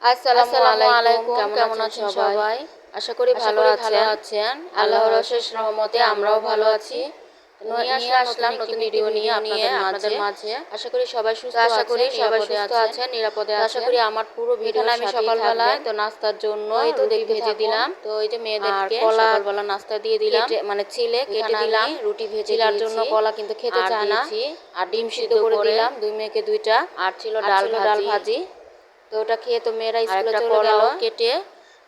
আসসালামু আলাইকুম, কেমন কেমন আছেন আছেন সবাই? সবাই? আশা করি ভালো আছেন। আল্লাহর আল্লাহর অশেষ অশেষ রহমতে রহমতে আমরাও আমরাও ভালো ভালো আছি। আছি। নিয়ে আসলাম নতুন একটি ভিডিও নিয়ে আপনাদের মাঝে। আশা করি সবাই তো সুস্থ আশা করি আছেন, সবাই নিরাপদে সুস্থ আছেন। আছেন, নিরাপদে তো আশা আছেন। করি আমার পুরো তো এখানে ভিডিওর আমি সাথেই সকালবেলায় থাকবেন। তো নাস্তার জন্য তো এই তো রুটি দেখতে ভেজে থাকুন। দিলাম। তো এই যে আর মেয়েদেরকে কলা সকালবেলা নাস্তা দিয়ে দিলাম, মানে ছিলে কেটে এখানে আমি দিলাম। রুটি ভেজে চিলার জন্য দিয়েছি কলা কিন্তু খেতে আর চায় না। দিয়েছি, আর ডিম ডিম সিদ্ধ সিদ্ধ করে করে দিলাম 2 মেয়েকে 2টা, আর আর ডাল ছিল ডাল ভাজি। ভাজি। তো ওটা খেয়ে তো মেয়েরা আর স্কুলে একটা চলে গেল। কলাও কেটে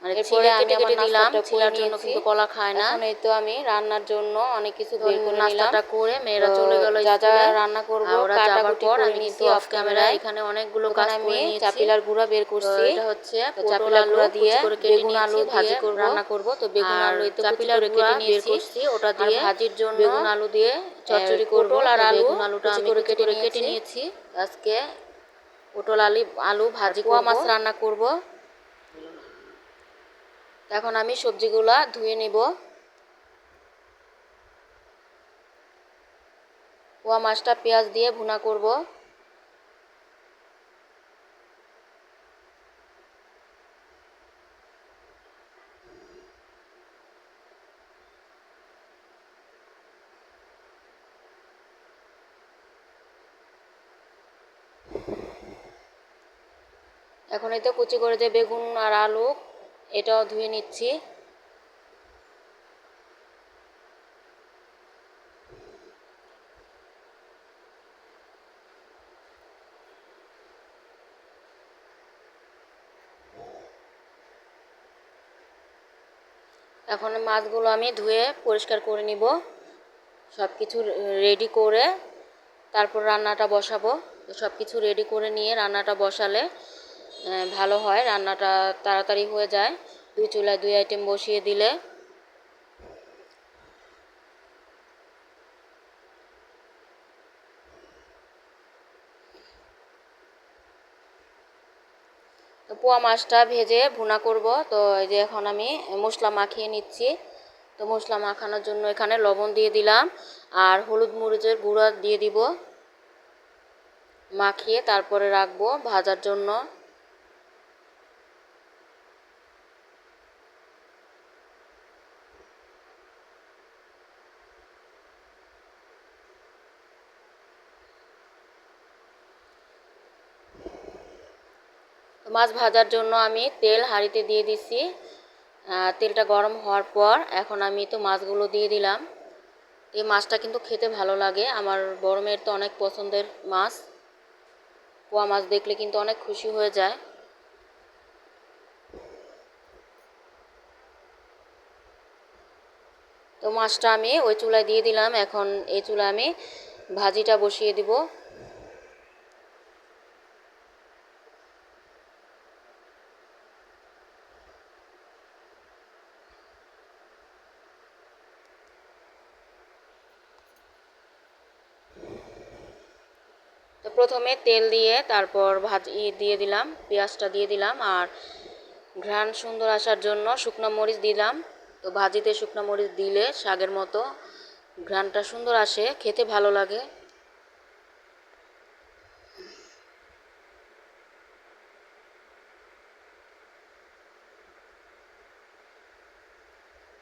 এরপরে ছিলে আমি কেটে আমার কেটে দিলাম। নাস্তাটা করে ছিলার জন্য নিয়েছি। কিন্তু কলা খায় না। এখন এই তো আমি রান্নার জন্য অনেক কিছু তো বের করে নিলাম। নাস্তাটা করে মেয়েরা তো চলে গেল যা যা স্কুলে। রান্না করব আর ওরা যাবার কাটাকুটি পর করে আমি নিছি কিন্তু অফ অফ ক্যামেরায় ক্যামেরায়। এখানে অনেকগুলো কাজ ওখানে আমি করে নিয়েছি। চাপিলার গুঁড়া বের তো করছি। এটা হচ্ছে তো পটল চাপিলার আলু গুঁড়া দিয়ে কুচি করে কেটে বেগুন নিয়েছি আলু দিয়ে ভাজি করব। রান্না করব। তো বেগুন আর আলু এই তো কুচি চাপিলার করে গুঁড়া কেটে বের নিয়েছি। করছি, ওটা আর দিয়ে ভাজির জন্য বেগুন আলু দিয়ে চচ্চড়ি করব। পটল আর তো আলু বেগুন আলুটা কুচি আমি করে কুচি করে কেটে নিয়েছি। নিয়েছি। আজকে পটল আলু আর ভাজি পোয়া করব। মাছ রান্না করব। এখন আমি সবজিগুলা ধুয়ে নিব। পোয়া মাছটা পেঁয়াজ দিয়ে ভুনা করব। এখন এই তো কুচি করে যে বেগুন আর আলু এটাও ধুয়ে নিচ্ছি। এখন মাছগুলো আমি ধুয়ে পরিষ্কার করে নিব। সব কিছু রেডি করে তারপর রান্নাটা বসাবো। সব কিছু রেডি করে নিয়ে রান্নাটা বসালে ভালো হয়, রান্নাটা তাড়াতাড়ি হয়ে যায়। 2 চুলায় 2 আইটেম বসিয়ে দিলে। তো পোয়া মাছটা ভেজে ভুনা করব। তো এই যে এখন আমি মশলা মাখিয়ে নিচ্ছি। তো মশলা মাখানোর জন্য এখানে লবণ দিয়ে দিলাম আর হলুদ মরিচের গুঁড়া দিয়ে দিব। মাখিয়ে তারপরে রাখবো ভাজার জন্য। তো মাছ ভাজার জন্য আমি তেল হাঁড়িতে দিয়ে দিছি। তেলটা গরম হওয়ার পর এখন আমি তো মাছগুলো দিয়ে দিলাম। এই মাছটা কিন্তু খেতে ভালো লাগে, আমার বড় মেয়ের তো অনেক পছন্দের মাছ। পোয়া মাছ দেখলে কিন্তু অনেক খুশি হয়ে যায়। তো মাছটা আমি ওই চুলায় দিয়ে দিলাম। এখন এই চুলায় আমি ভাজিটা বসিয়ে দিব। তো প্রথমে তেল দিয়ে তারপর ভাজি দিয়ে দিলাম, পেঁয়াজটা দিয়ে দিলাম আর ঘ্রাণ সুন্দর আসার জন্য শুকনো মরিচ দিলাম। তো ভাজিতে শুকনো মরিচ দিলে শাকের মতো ঘ্রাণটা সুন্দর আসে, খেতে ভালো লাগে।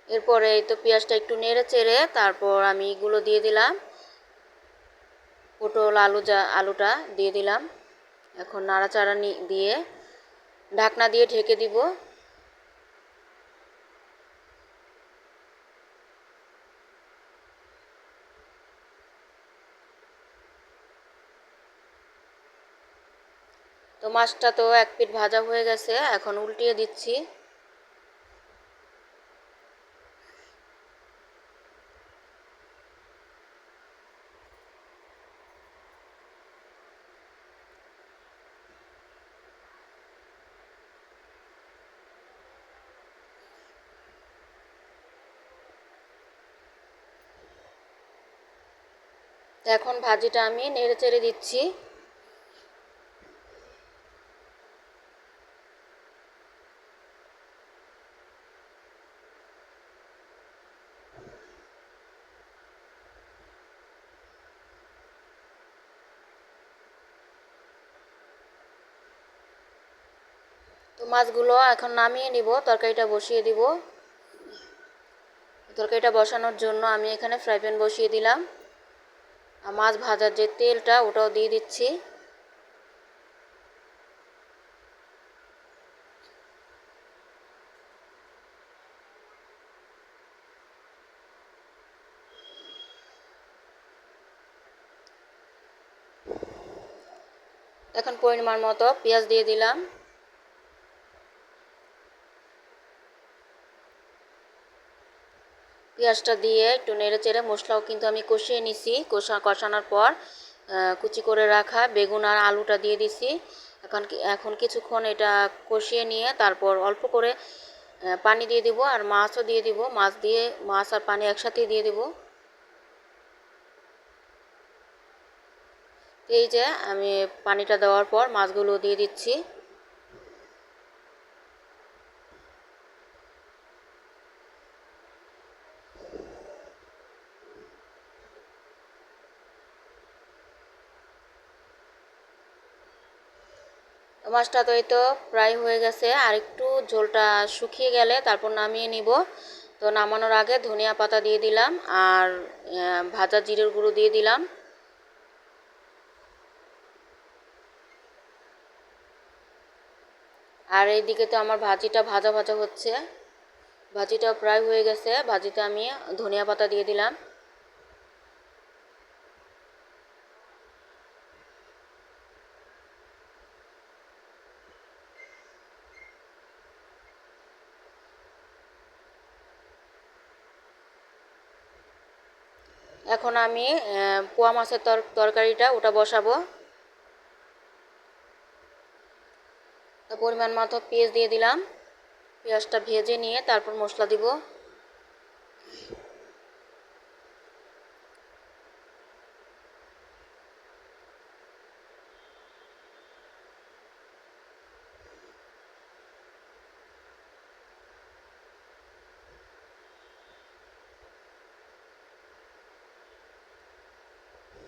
এরপরে এই তো পেঁয়াজটা একটু নেড়ে চেড়ে তারপর আমি এগুলো দিয়ে দিলাম। পটল আলুটা দিয়ে দিলাম। এখন নাড়াচাড়া দিয়ে ঢাকনা দিয়ে ঢেকে দিব। তো মাছটা তো এক পিঠ ভাজা হয়ে গেছে, এখন উল্টিয়ে দিচ্ছি। এখন ভাজিটা আমি নেড়ে চেড়ে দিচ্ছি। তো মাছগুলো এখন নামিয়ে নিব, তরকারিটা বসিয়ে দিব। তরকারিটা বসানোর জন্য আমি এখানে ফ্রাই প্যান বসিয়ে দিলাম, আর মাছ ভাজার যে তেলটা ওটাও দিয়ে দিচ্ছি। এখন পরিমাণ মতো পেঁয়াজ দিয়ে দিলাম। পেঁয়াজটা দিয়ে একটু নেড়ে চেড়ে মশলাও কিন্তু আমি কষিয়ে নিছি। কষানোর পর কুচি করে রাখা বেগুন আর আলুটা দিয়ে দিছি। এখন কিছুক্ষণ এটা কষিয়ে নিয়ে তারপর অল্প করে পানি দিয়ে দিব, আর মাছও দিয়ে দিব। মাছ আর পানি একসাথে দিয়ে দিব। এই যে আমি পানিটা দেওয়ার পর মাছগুলো দিয়ে দিচ্ছি। মাছটা তো এই তো প্রায় হয়ে গেছে, আর একটু ঝোলটা শুকিয়ে গেলে তারপর নামিয়ে নিব। তো নামানোর আগে ধনিয়া পাতা দিয়ে দিলাম, আর ভাজা জিরের গুঁড়ো দিয়ে দিলাম। আর এইদিকে তো আমার ভাজিটা ভাজা ভাজা হচ্ছে, ভাজিটা প্রায় হয়ে গেছে। ভাজিতে আমি ধনিয়া পাতা দিয়ে দিলাম। এখন আমি পোয়া মাছের তরকারিটা ওটা বসাবো। পরিমাণ মতো পেঁয়াজ দিয়ে দিলাম। পেঁয়াজটা ভেজে নিয়ে তারপর মশলা দিব।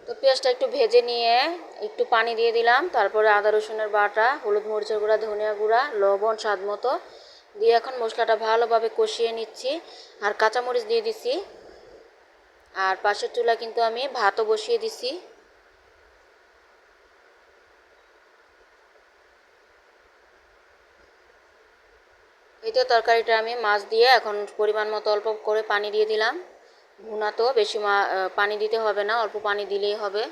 তো পেঁয়াজটা একটু ভেজে নিয়ে একটু পানি দিয়ে দিলাম। তারপরে আদা রসুনের বাটা, হলুদ মরিচের গুঁড়া, ধনিয়া গুঁড়া, লবণ স্বাদ মতো দিয়ে এখন মশলাটা ভালোভাবে কষিয়ে নিচ্ছি। আর কাঁচামরিচ দিয়ে দিছি। আর পাশের চুলা কিন্তু আমি ভাতও বসিয়ে দিছি। এই তো তরকারিটা আমি মাছ দিয়ে এখন পরিমাণ মতো অল্প করে পানি দিয়ে দিলাম। ভুনা তো বেশি পানি দিতে হবে না, অল্প পানি দিলেই হবে।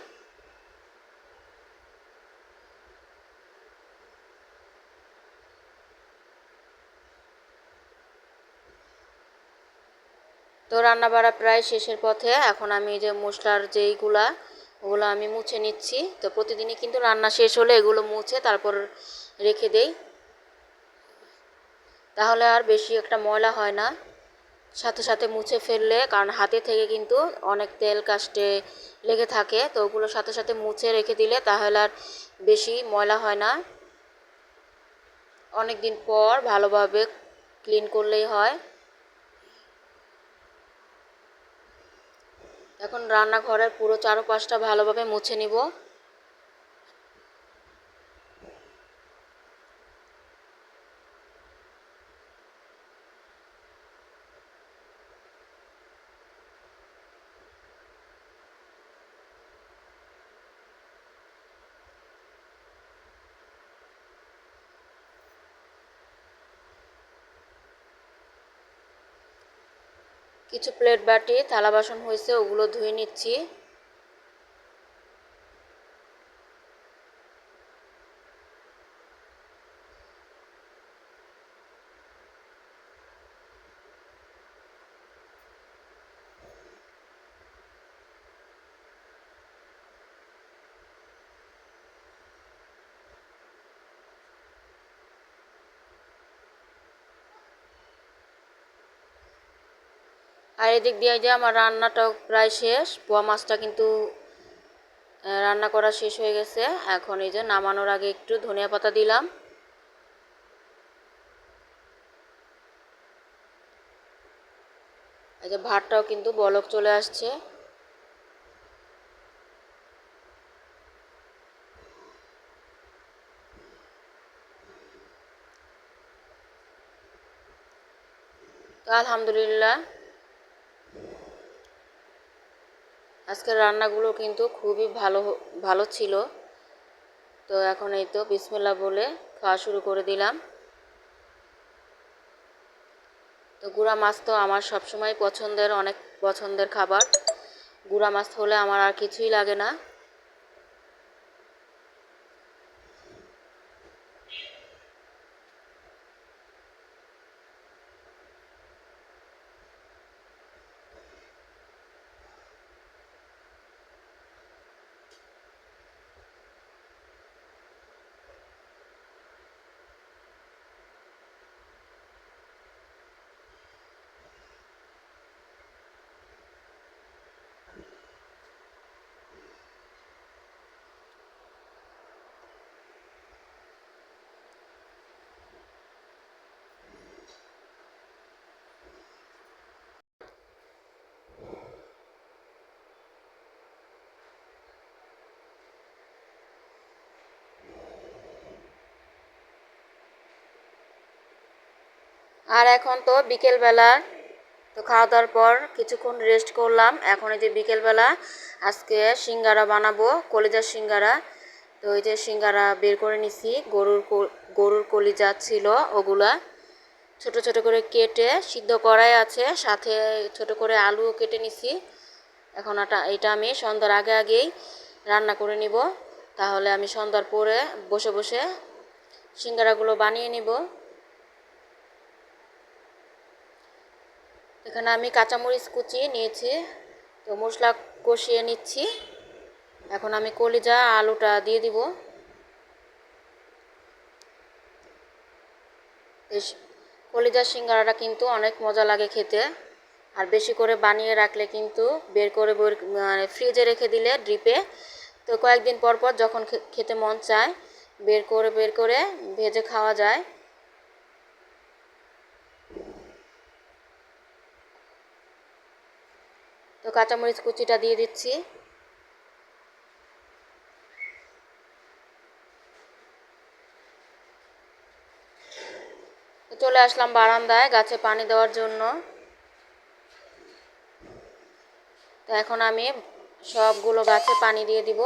তো রান্না বাড়া প্রায় শেষের পথে। এখন আমি যে মশলার ওগুলো আমি মুছে নিচ্ছি। তো প্রতিদিনই কিন্তু রান্না শেষ হলে এগুলো মুছে তারপর রেখে দেই, তাহলে আর বেশি একটা ময়লা হয় না। সাথে সাথে মুছে ফেললে, কারণ হাতে থেকে কিন্তু অনেক তেল কাস্টে লেগে থাকে, তো ওগুলো সাথে সাথে মুছে রেখে দিলে তাহলে আর বেশি ময়লা হয় না। অনেক দিন পর ভালোভাবে ক্লিন করলেই হয়। এখন রান্নাঘরের পুরো চারপাশটা ভালোভাবে মুছে নিব। কিছু প্লেট বাটি থালা বাসন হয়েছে, ওগুলো ধুয়ে নিচ্ছি। আর এদিক দিয়ে যে আমার রান্নাটাও প্রায় শেষ। পোয়া মাছটা কিন্তু রান্না করা শেষ হয়ে গেছে। এখন এই যে নামানোর আগে একটু ধনিয়া পাতা দিলাম। এই যে ভাতটাও কিন্তু বলক চলে আসছে। আলহামদুলিল্লাহ আজকের রান্নাগুলো কিন্তু খুবই ভালো ছিল। তো এখন এই তো বিসমিল্লাহ বলে খাওয়া শুরু করে দিলাম। তো গুঁড়া মাছ তো আমার সবসময় অনেক পছন্দের খাবার। গুঁড়া মাছ হলে আমার আর কিছুই লাগে না। আর এখন তো বিকেলবেলা, তো খাওয়া দাওয়ার পর কিছুক্ষণ রেস্ট করলাম। এখন এই যে বিকেলবেলা আজকে সিঙ্গারা বানাবো, কলিজার সিঙ্গারা। তো এই যে সিঙ্গারা বের করে নিছি, গরুর কলিজা ছিল ওগুলা ছোট ছোট করে কেটে সিদ্ধ করাই আছে, সাথে ছোট করে আলুও কেটে নিছি। এখন এটা আমি সন্ধ্যার আগেই রান্না করে নিব, তাহলে আমি সন্ধ্যার পরে বসে বসে সিঙ্গারাগুলো বানিয়ে নিব। এখানে আমি কাঁচামরিচ কুচিয়ে নিয়েছি, তো মশলা কষিয়ে নিচ্ছি। এখন আমি কলিজা আলুটা দিয়ে দিব। কলিজার সিঙ্গারাটা কিন্তু অনেক মজা লাগে খেতে। আর বেশি করে বানিয়ে রাখলে কিন্তু বের করে মানে ফ্রিজে রেখে দিলে ডিপে, তো কয়েকদিন পর পর যখন খেতে মন চায় বের করে ভেজে খাওয়া যায়। তো কাঁচামরিচ কুচিটা দিয়ে দিচ্ছি। তো চলে আসলাম বারান্দায় গাছে পানি দেওয়ার জন্য। তো এখন আমি সবগুলো গাছে পানি দিয়ে দিব।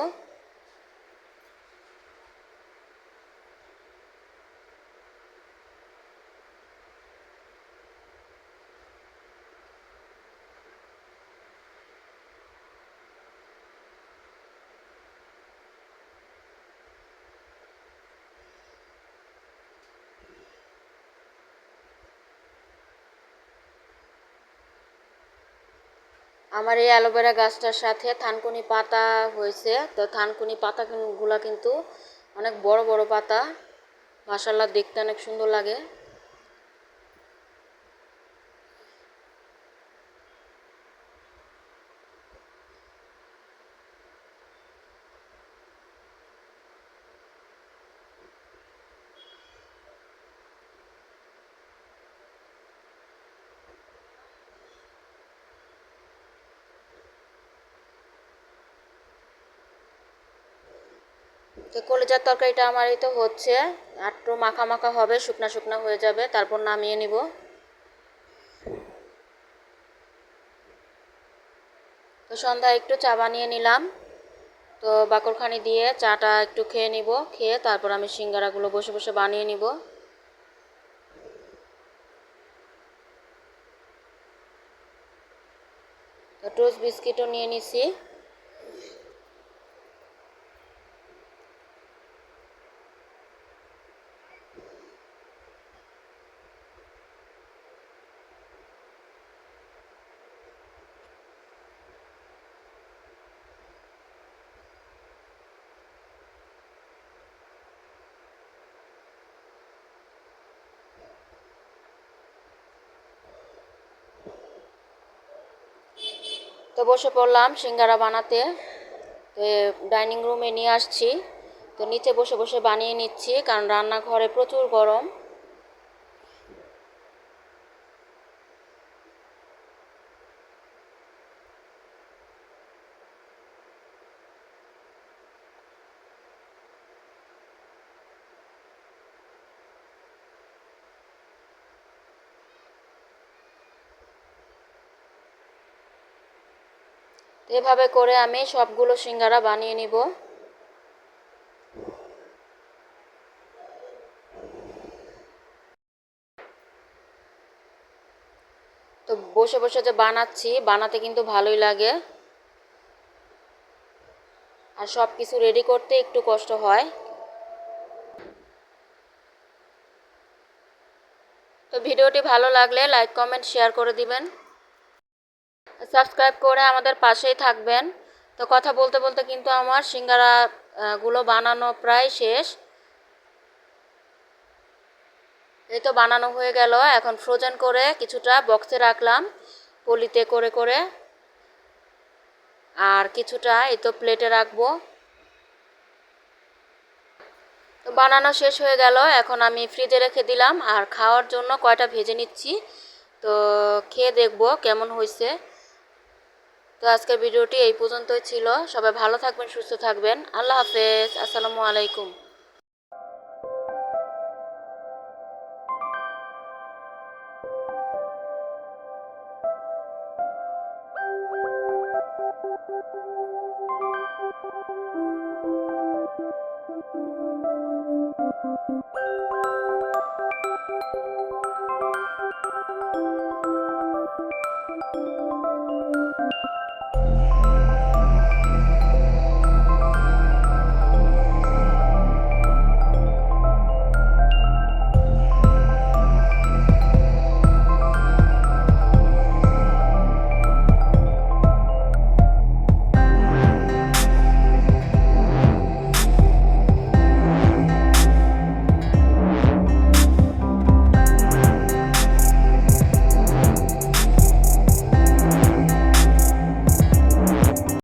আমার এই অ্যালোভেরা গাছটার সাথে থানকুনি পাতা হয়েছে। তো থানকুনি পাতাগুলো কিন্তু অনেক বড় বড় পাতা, মাশাআল্লাহ দেখতে অনেক সুন্দর লাগে। তো কলিজার তরকারিটা আমার এই তো হচ্ছে, একটু মাখা মাখা হবে, শুকনা শুকনা হয়ে যাবে, তারপর নামিয়ে নিব। তো সন্ধ্যায় একটু চা বানিয়ে নিলাম। তো বাকরখানি দিয়ে চাটা একটু খেয়ে নিব, খেয়ে তারপর আমি সিঙ্গারাগুলো বসে বসে বানিয়ে নিব। তো টোস্ট বিস্কিটও নিয়ে নিছি। তো বসে পড়লাম সিঙ্গারা বানাতে। তো ডাইনিং রুমে নিয়ে আসছি। তো নিচে বসে বসে বানিয়ে নিচ্ছি, কারণ রান্নাঘরে প্রচুর গরম। তো এভাবে করে আমি সবগুলো সিঙ্গারা বানিয়ে নিব। তো বসে বসে যে বানাচ্ছি, বানাতে কিন্তু ভালোই লাগে, আর সব কিছু রেডি করতে একটু কষ্ট হয়। তো ভিডিওটি ভালো লাগলে লাইক কমেন্ট শেয়ার করে দিবেন, সাবস্ক্রাইব করে আমাদের পাশেই থাকবেন। তো কথা বলতে বলতে কিন্তু আমার সিঙ্গারা গুলো বানানো প্রায় শেষ। এই তো বানানো হয়ে গেল। এখন ফ্রোজেন করে কিছুটা বক্সে রাখলাম পলিতে করে করে, আর কিছুটা এই তো প্লেটে রাখবো। তো বানানো শেষ হয়ে গেল, এখন আমি ফ্রিজে রেখে দিলাম, আর খাওয়ার জন্য কয়টা ভেজে নিচ্ছি। তো খেয়ে দেখবো কেমন হয়েছে। তো আজকের ভিডিওটি এই পর্যন্তই ছিল। সবাই ভালো থাকবেন, সুস্থ থাকবেন। আল্লাহ হাফেজ, আসসালামু আলাইকুম।